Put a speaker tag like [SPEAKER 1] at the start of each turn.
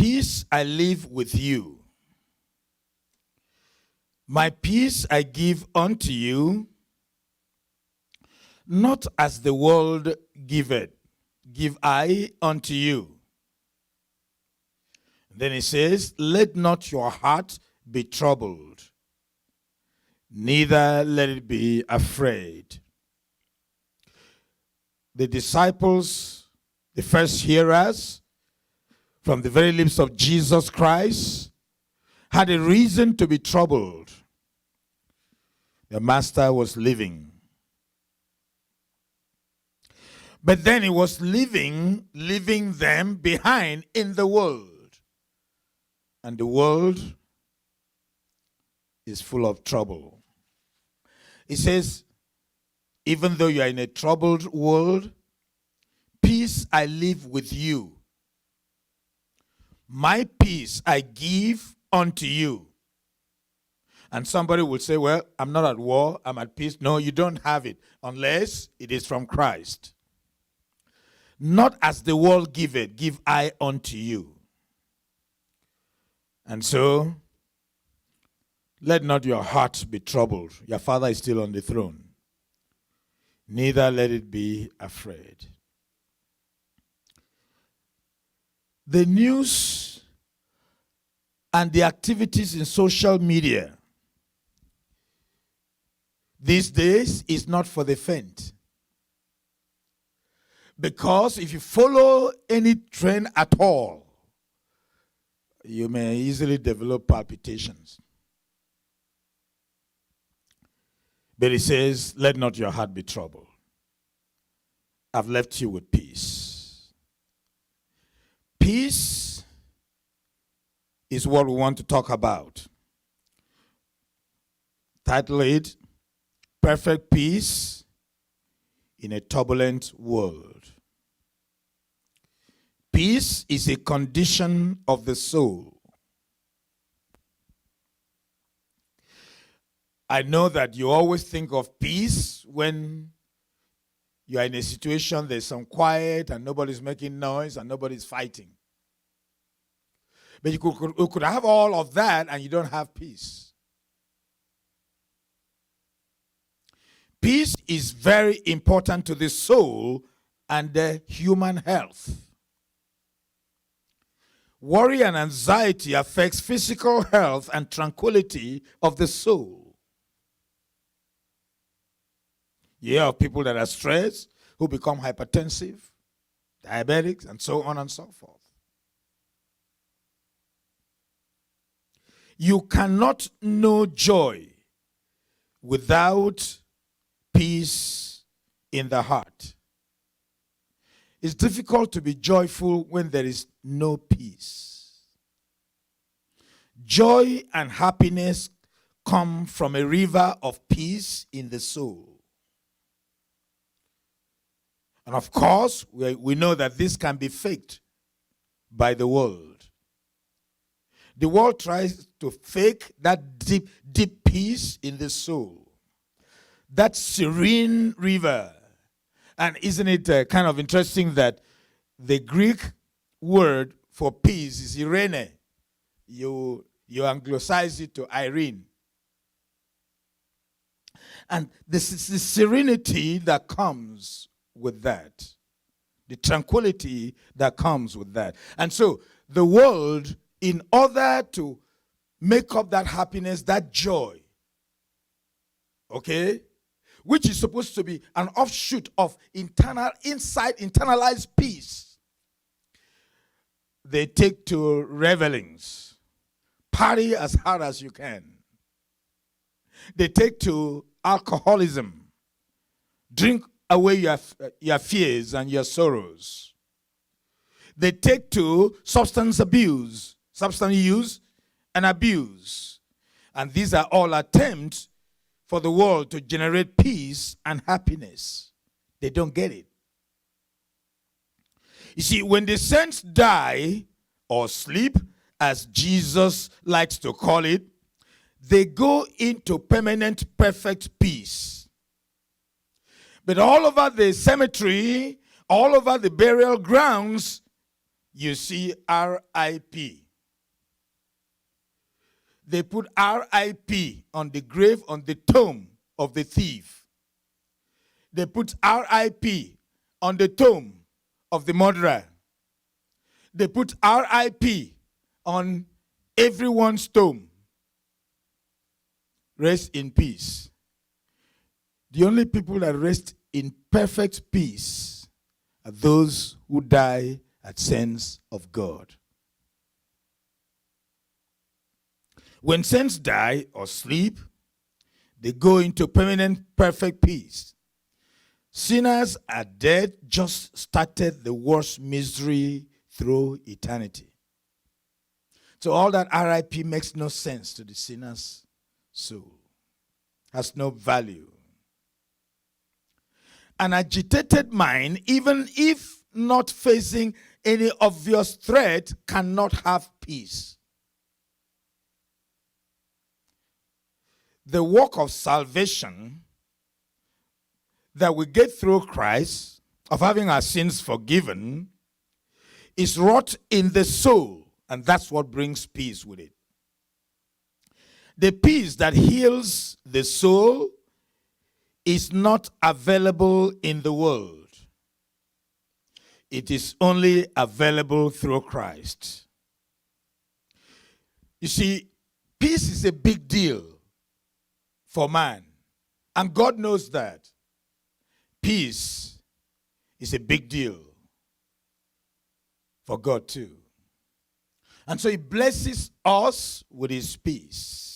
[SPEAKER 1] peace I leave with you. My peace I give unto you, not as the world giveth, give I unto you. Then he says, let not your heart be troubled, neither let it be afraid. The disciples, the first hearers from the very lips of Jesus Christ, had a reason to be troubled. The master was leaving. But then he was leaving them behind in the world. And the world is full of trouble. He says, even though you are in a troubled world, peace I leave with you. My peace I give unto you. And somebody will say, well, I'm not at war, I'm at peace. No, you don't have it unless it is from Christ. Not as the world giveth, give I unto you. And so, let not your heart be troubled. Your Father is still on the throne. Neither let it be afraid. The news and the activities in social media these days is not for the faint. Because if you follow any trend at all, you may easily develop palpitations. But he says, let not your heart be troubled. I've left you with peace. Peace is what we want to talk about. Title it, Perfect Peace in a Turbulent World. Peace is a condition of the soul. I know that you always think of peace when you are in a situation, there's some quiet and nobody's making noise and nobody's fighting. But you could have all of that and you don't have peace. Peace is very important to the soul and the human health. Worry and anxiety affects physical health and tranquility of the soul. You hear of people that are stressed, who become hypertensive, diabetics, and so on and so forth. You cannot know joy without peace in the heart. It's difficult to be joyful when there is no peace. Joy and happiness come from a river of peace in the soul. And of course, we know that this can be faked by the world. The world tries to fake that deep, deep peace in the soul. That serene river. And isn't it kind of interesting that the Greek word for peace is Irene. You anglicize it to Irene. And this is the serenity that comes with that. The tranquility that comes with that. And so the world, in order to make up that happiness, that joy, okay, which is supposed to be an offshoot of internalized peace, they take to revelings. Party as hard as you can. They take to alcoholism. Drink away your fears and your sorrows. They take to substance use and abuse. And these are all attempts for the world to generate peace and happiness. They don't get it. You see, when the saints die or sleep, as Jesus likes to call it, they go into permanent, perfect peace. But all over the cemetery, all over the burial grounds, you see R.I.P. They put R.I.P. on the grave, on the tomb of the thief. They put R.I.P. on the tomb of the murderer. They put R.I.P. on everyone's tomb. Rest in peace. The only people that rest in perfect peace are those who die at sense of God. When saints die or sleep, they go into permanent perfect peace. Sinners are dead, just started the worst misery through eternity. So all that RIP makes no sense to the sinner's soul. Has no value. An agitated mind, even if not facing any obvious threat, cannot have peace. The work of salvation that we get through Christ, of having our sins forgiven, is wrought in the soul, and that's what brings peace with it. The peace that heals the soul is not available in the world. It is only available through Christ. You see, peace is a big deal for man, and God knows that. Peace is a big deal for God too. And so he blesses us with his peace.